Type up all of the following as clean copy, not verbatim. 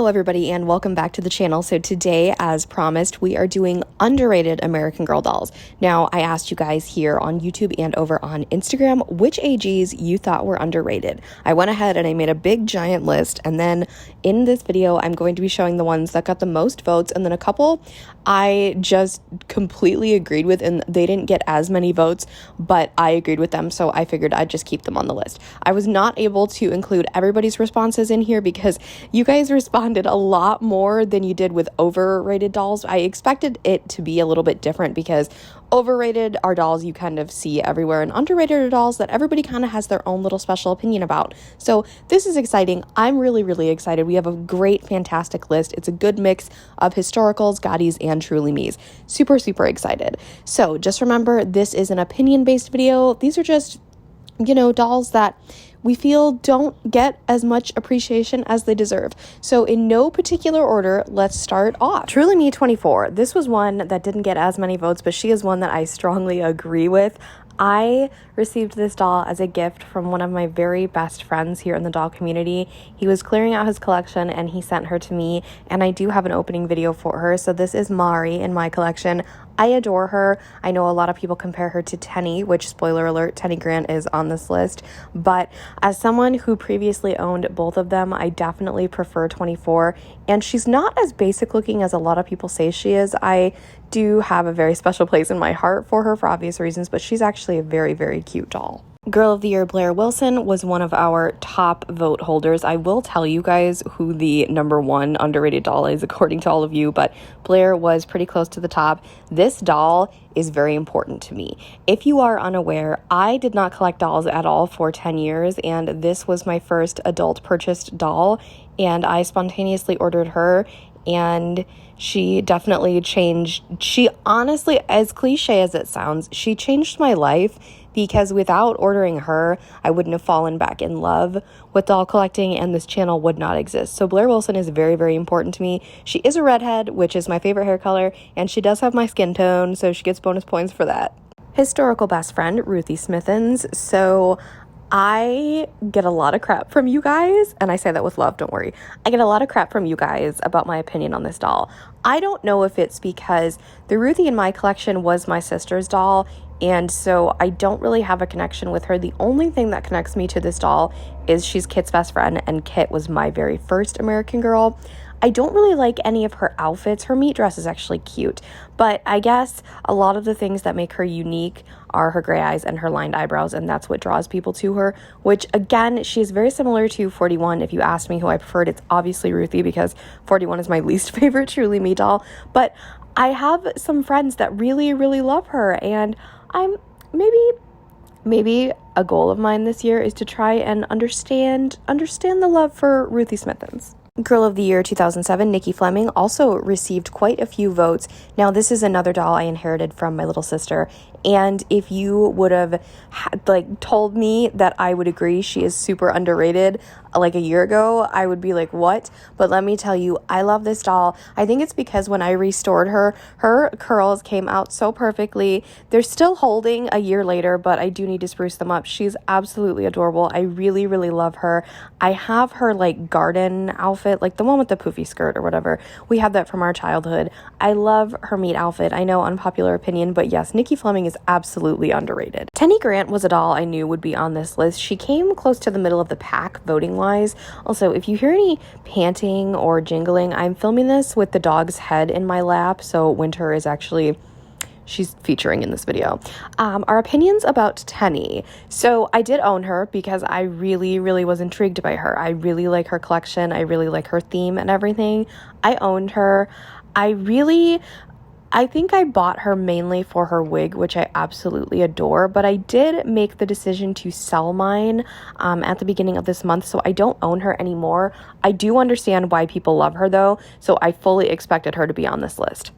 Hello everybody and welcome back to the channel. So today, as promised, we are doing underrated American Girl dolls. Now, I asked you guys here on YouTube and over on Instagram which AGs you thought were underrated. I went ahead and I made a big giant list, and then in this video I'm going to be showing the ones that got the most votes, and then a couple I just completely agreed with and they didn't get as many votes, but I agreed with them, so I figured I'd just keep them on the list. I was not able to include everybody's responses in here because you guys responded a lot more than you did with overrated dolls. I expected it to be a little bit different because overrated are dolls you kind of see everywhere, and underrated are dolls that everybody kind of has their own little special opinion about. So this is exciting. I'm really excited. We have a great, fantastic list. It's a good mix of historicals, Gottis, and Truly Me's. Super excited. So just remember, this is an opinion-based video. These are just, dolls that we feel don't get as much appreciation as they deserve. So in no particular order, let's start off. Truly Me 24. This was one that didn't get as many votes, but she is one that I strongly agree with. I received this doll as a gift from one of my very best friends here in the doll community. He was clearing out his collection and he sent her to me, and I do have an opening video for her. So this is Mari in my collection. I adore her. I know a lot of people compare her to Tenney, which, spoiler alert, Tenney Grant is on this list. But as someone who previously owned both of them, I definitely prefer 24. And she's not as basic looking as a lot of people say she is. I do have a very special place in my heart for her for obvious reasons, but she's actually a very cute doll. Girl of the Year Blair Wilson was one of our top vote holders. I will tell you guys who the number one underrated doll is according to all of you, but Blair was pretty close to the top. This doll is very important to me. If you are unaware, I did not collect dolls at all for 10 years, and this was my first adult purchased doll, and I spontaneously ordered her, and she definitely changed. She honestly, as cliche as it sounds, she changed my life, because without ordering her, I wouldn't have fallen back in love with doll collecting, and this channel would not exist. So Blair Wilson is very important to me. She is a redhead, which is my favorite hair color, and she does have my skin tone, so she gets bonus points for that. Historical best friend, Ruthie Smithens. So I get a lot of crap from you guys, and I say that with love, don't worry. I get a lot of crap from you guys about my opinion on this doll. I don't know if it's because the Ruthie in my collection was my sister's doll, and so I don't really have a connection with her. The only thing that connects me to this doll is she's Kit's best friend, and Kit was my very first American Girl. I don't really like any of her outfits. Her meat dress is actually cute, but I guess a lot of the things that make her unique are her gray eyes and her lined eyebrows, and that's what draws people to her, which, again, she's very similar to 41. If you asked me who I preferred, it's obviously Ruthie, because 41 is my least favorite Truly Me doll, but I have some friends that really love her, and I'm maybe a goal of mine this year is to try and understand the love for Ruthie Smithens. Girl of the Year 2007, Nikki Fleming, also received quite a few votes. Now, this is another doll I inherited from my little sister, and if you would have told me that I would agree she is super underrated like a year ago, I would be like, what? But let me tell you, I love this doll. I think it's because when I restored her, her curls came out so perfectly. They're still holding a year later, but I do need to spruce them up. She's absolutely adorable. I really love her. I have her garden outfit, like the one with the poofy skirt or whatever. We have that from our childhood. I love her meat outfit. I know, unpopular opinion, but yes, Nikki Fleming is absolutely underrated. Tenney Grant was a doll I knew would be on this list. She came close to the middle of the pack voting wise. Also, if you hear any panting or jingling, I'm filming this with the dog's head in my lap, so Winter is actually, she's featuring in this video. Our opinions about Tenney. So I did own her because I really was intrigued by her. I really like her collection. I really like her theme and everything. I owned her. I think I bought her mainly for her wig, which I absolutely adore, but I did make the decision to sell mine at the beginning of this month, so I don't own her anymore. I do understand why people love her though, so I fully expected her to be on this list.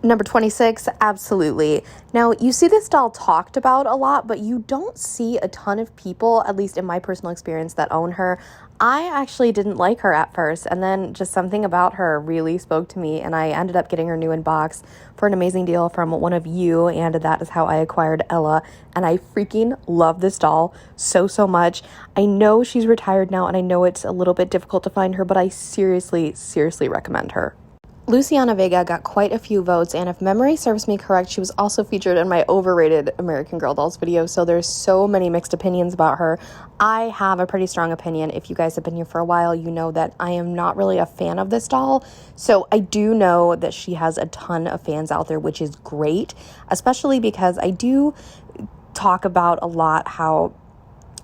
Number 26, absolutely. Now, you see this doll talked about a lot, but you don't see a ton of people, at least in my personal experience, that own her. I actually didn't like her at first, and then just something about her really spoke to me, and I ended up getting her new in box for an amazing deal from one of you, and that is how I acquired Ella, and I freaking love this doll so much. I know she's retired now, and I know it's a little bit difficult to find her, but I seriously recommend her. Luciana Vega got quite a few votes, and if memory serves me correct, she was also featured in my overrated American Girl Dolls video, so there's so many mixed opinions about her. I have a pretty strong opinion. If you guys have been here for a while, you know that I am not really a fan of this doll, so I do know that she has a ton of fans out there, which is great, especially because I do talk about a lot how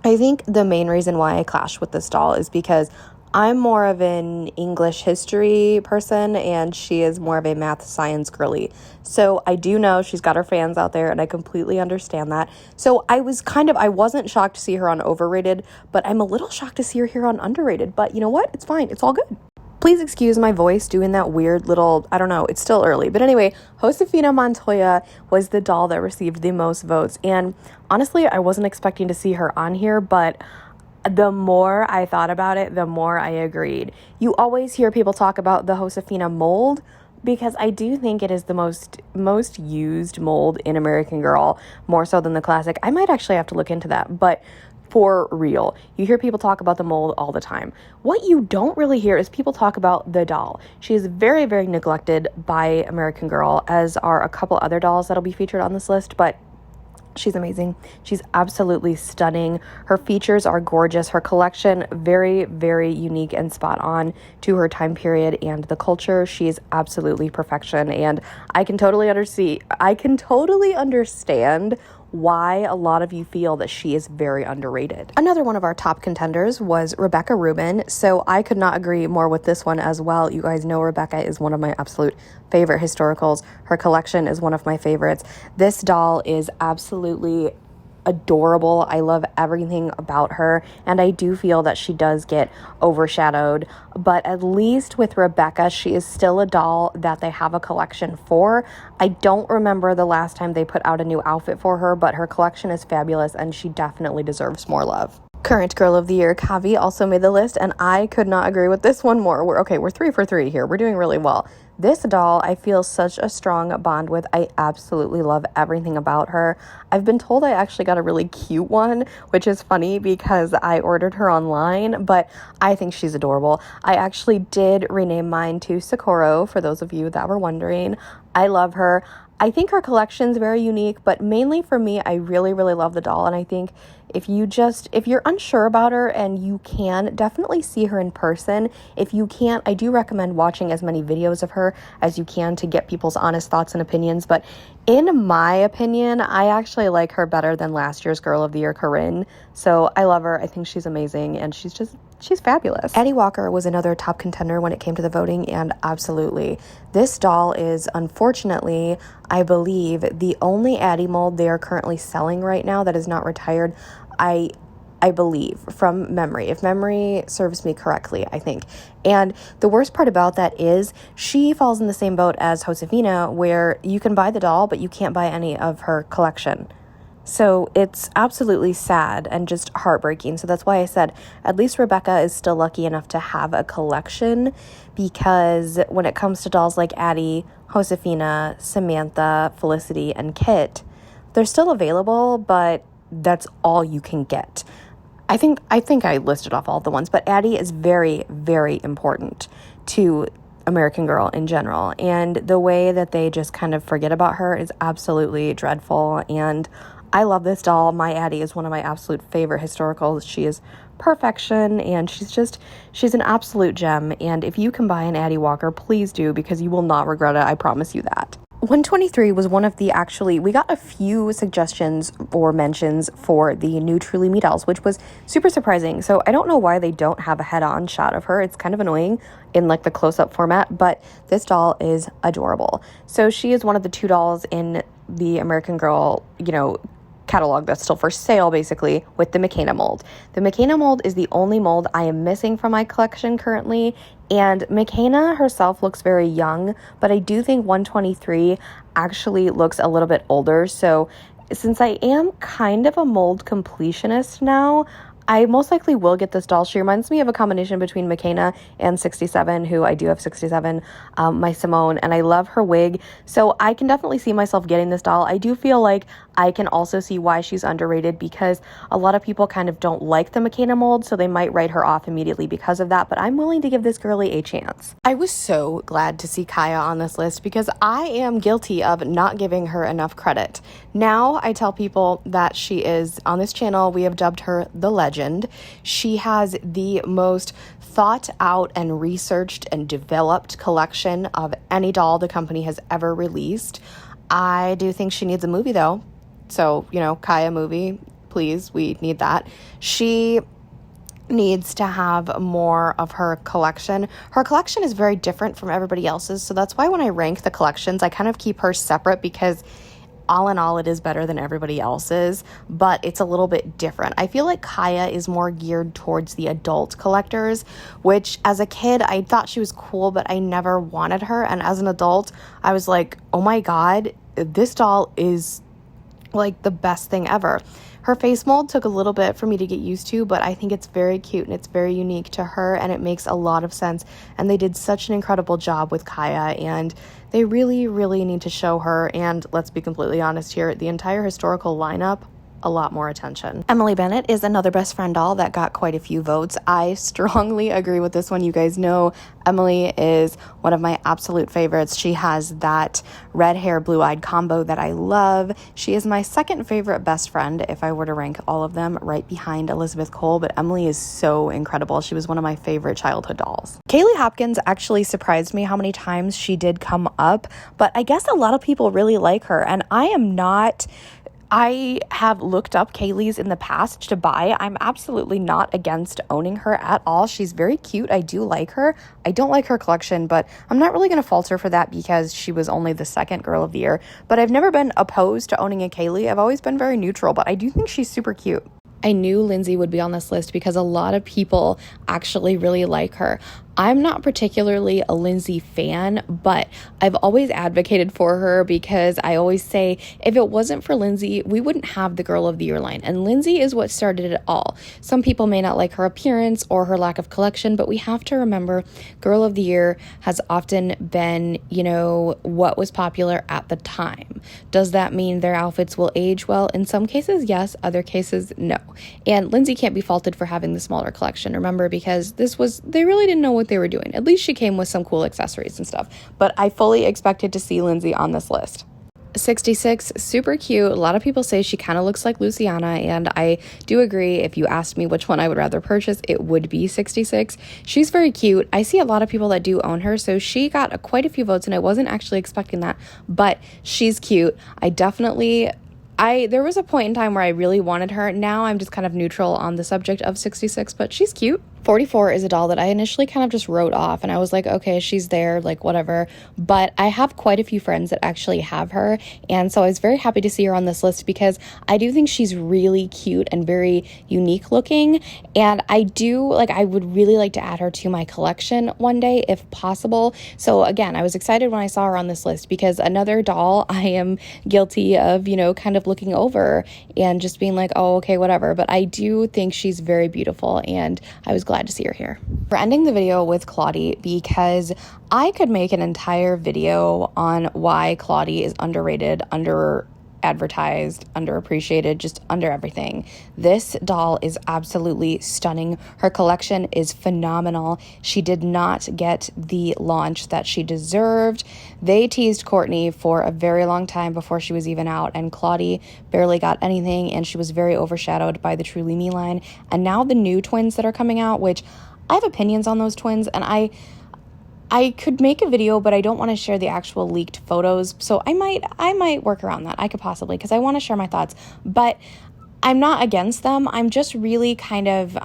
I think the main reason why I clash with this doll is because I'm more of an English history person, and she is more of a math science girly. So I do know she's got her fans out there, and I completely understand that. So I wasn't shocked to see her on overrated, but I'm a little shocked to see her here on underrated. But you know what? It's fine. It's all good. Please excuse my voice doing that weird little, I don't know, it's still early. But anyway, Josefina Montoya was the doll that received the most votes. And honestly, I wasn't expecting to see her on here, but the more I thought about it, the more I agreed. You always hear people talk about the Josefina mold, because I do think it is the most used mold in American Girl, more so than the classic. I might actually have to look into that, but for real, you hear people talk about the mold all the time. What you don't really hear is people talk about the doll. She is very neglected by American Girl, as are a couple other dolls that'll be featured on this list, but she's amazing. She's absolutely stunning. Her features are gorgeous. Her collection, very unique and spot on to her time period and the culture. She is absolutely perfection, and I can totally understand why a lot of you feel that she is very underrated. Another one of our top contenders was Rebecca Rubin, so I could not agree more with this one as well. You guys know Rebecca is one of my absolute favorite historicals. Her collection is one of my favorites. This doll is absolutely adorable. I love everything about her, and I do feel that she does get overshadowed, but at least with Rebecca, she is still a doll that they have a collection for. I don't remember the last time they put out a new outfit for her, but her collection is fabulous, and she definitely deserves more love. Current Girl of the Year, Kavi, also made the list, and I could not agree with this one more. We're 3 for 3 here. We're doing really well. This doll, I feel such a strong bond with. I absolutely love everything about her. I've been told I actually got a really cute one, which is funny because I ordered her online, but I think she's adorable. I actually did rename mine to Socorro, for those of you that were wondering. I love her. I think her collection's very unique, but mainly for me, I really love the doll, and I think if you're unsure about her, and you can, definitely see her in person. If you can't, I do recommend watching as many videos of her as you can to get people's honest thoughts and opinions, but in my opinion, I actually like her better than last year's Girl of the Year, Corinne, so I love her. I think she's amazing, and she's fabulous. Addy Walker was another top contender when it came to the voting, and absolutely. This doll is, unfortunately, I believe, the only Addy mold they are currently selling right now that is not retired. I believe, from memory, if memory serves me correctly, I think. And the worst part about that is she falls in the same boat as Josefina, where you can buy the doll, but you can't buy any of her collection. So it's absolutely sad and just heartbreaking. So that's why I said at least Rebecca is still lucky enough to have a collection, because when it comes to dolls like Addy, Josefina, Samantha, Felicity, and Kit, they're still available, but that's all you can get. I think I listed off all the ones, but Addy is very important to American Girl in general, and the way that they just kind of forget about her is absolutely dreadful, and I love this doll. My Addy is one of my absolute favorite historicals. She is perfection, and she's an absolute gem, and if you can buy an Addy Walker, please do, because you will not regret it. I promise you that. 123 was one of the, we got a few suggestions or mentions for the new Truly Me dolls, which was super surprising. So I don't know why they don't have a head-on shot of her. It's kind of annoying in like the close-up format, but this doll is adorable. So she is one of the 2 dolls in the American Girl, catalog that's still for sale, basically, with the McKenna mold. The McKenna mold is the only mold I am missing from my collection currently, and McKenna herself looks very young, but I do think 123 actually looks a little bit older. So since I am kind of a mold completionist now, I most likely will get this doll. She reminds me of a combination between McKenna and 67, who I do have 67, my Simone, and I love her wig. So I can definitely see myself getting this doll. I do feel like I can also see why she's underrated, because a lot of people kind of don't like the McKenna mold, so they might write her off immediately because of that, but I'm willing to give this girly a chance. I was so glad to see Kaya on this list because I am guilty of not giving her enough credit. Now I tell people that she is, on this channel, we have dubbed her the legend. She has the most thought out and researched and developed collection of any doll the company has ever released. I do think she needs a movie though. So, Kaya movie, please, we need that. She needs to have more of her collection. Her collection is very different from everybody else's, so that's why when I rank the collections, I kind of keep her separate, because all in all, it is better than everybody else's, but it's a little bit different. I feel like Kaya is more geared towards the adult collectors, which as a kid, I thought she was cool, but I never wanted her. And as an adult, I was like, oh my God, this doll is like the best thing ever. Her face mold took a little bit for me to get used to, but I think it's very cute and it's very unique to her, and it makes a lot of sense. And they did such an incredible job with Kaya, and they really, really need to show her, and let's be completely honest here, the entire historical lineup, a lot more attention. Emily Bennett is another best friend doll that got quite a few votes. I strongly agree with this one. You guys know Emily is one of my absolute favorites. She has that red hair, blue-eyed combo that I love. She is my second favorite best friend if I were to rank all of them, right behind Elizabeth Cole, but Emily is so incredible. She was one of my favorite childhood dolls. Kailey Hopkins actually surprised me how many times she did come up, but I guess a lot of people really like her, and I have looked up Kailey's in the past to buy. I'm absolutely not against owning her at all. She's very cute. I do like her. I don't like her collection, but I'm not really going to fault her for that because she was only the second girl of the year. But I've never been opposed to owning a Kailey. I've always been very neutral, but I do think she's super cute. I knew Lindsey would be on this list because a lot of people actually really like her. I'm not particularly a Lindsey fan, but I've always advocated for her because I always say if it wasn't for Lindsey, we wouldn't have the Girl of the Year line. And Lindsey is what started it all. Some people may not like her appearance or her lack of collection, but we have to remember Girl of the Year has often been, what was popular at the time. Does that mean their outfits will age well? In some cases, yes. Other cases, no. And Lindsey can't be faulted for having the smaller collection, remember, because they really didn't know what they were doing. At least she came with some cool accessories and stuff. But I fully expected to see Lindsey on this list. 66, super cute. A lot of people say she kind of looks like Luciana, and I do agree. If you asked me which one I would rather purchase, it would be 66. She's very cute. I see a lot of people that do own her, so she got quite a few votes, and I wasn't actually expecting that, but she's cute. There was a point in time where I really wanted her. Now I'm just kind of neutral on the subject of 66, but she's cute. 44 is a doll that I initially kind of just wrote off, and I was like, okay, she's there, like whatever. But I have quite a few friends that actually have her, and so I was very happy to see her on this list because I do think she's really cute and very unique looking, and I would really like to add her to my collection one day if possible. So again, I was excited when I saw her on this list because another doll I am guilty of, kind of looking over and just being like, oh, okay, whatever. But I do think she's very beautiful, and I was glad to see her here. We're ending the video with Claudie because I could make an entire video on why Claudie is underrated, advertised, underappreciated, just under everything. This doll is absolutely stunning. Her collection is phenomenal. She did not get the launch that she deserved. They teased Courtney for a very long time before she was even out, and Claudie barely got anything, and she was very overshadowed by the Truly Me line. And now the new twins that are coming out, which I have opinions on those twins, and I could make a video, but I don't want to share the actual leaked photos. So I might work around that. I could possibly, because I want to share my thoughts, but I'm not against them. I'm just really kind of,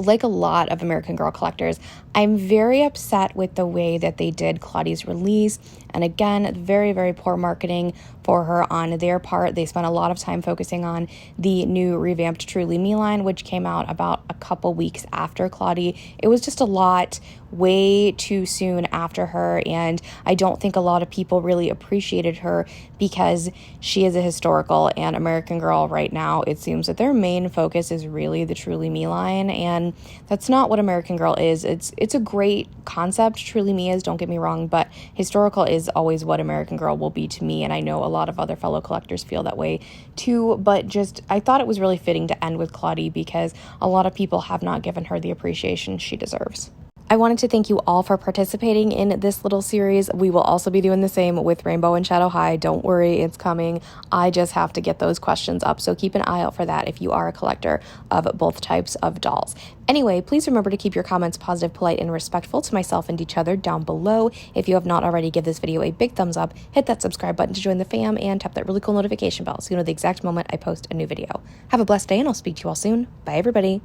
like a lot of American Girl collectors, I'm very upset with the way that they did Claudie's release And again, very, very poor marketing for her on their part. They spent a lot of time focusing on the new revamped Truly Me line, which came out about a couple weeks after Claudie. It was just a lot way too soon after her, and I don't think a lot of people really appreciated her because she is a historical, and American Girl right now, it seems that their main focus is really the Truly Me line, and that's not what American Girl is. It's a great concept, Truly Me is, don't get me wrong, but historical is always what American Girl will be to me, and I know a lot of other fellow collectors feel that way too, but just I thought it was really fitting to end with Claudie because a lot of people have not given her the appreciation she deserves. I wanted to thank you all for participating in this little series. We will also be doing the same with Rainbow and Shadow High. Don't worry, it's coming. I just have to get those questions up, so keep an eye out for that if you are a collector of both types of dolls. Anyway, please remember to keep your comments positive, polite, and respectful to myself and each other down below. If you have not already, give this video a big thumbs up, hit that subscribe button to join the fam, and tap that really cool notification bell so you know the exact moment I post a new video. Have a blessed day, and I'll speak to you all soon. Bye, everybody.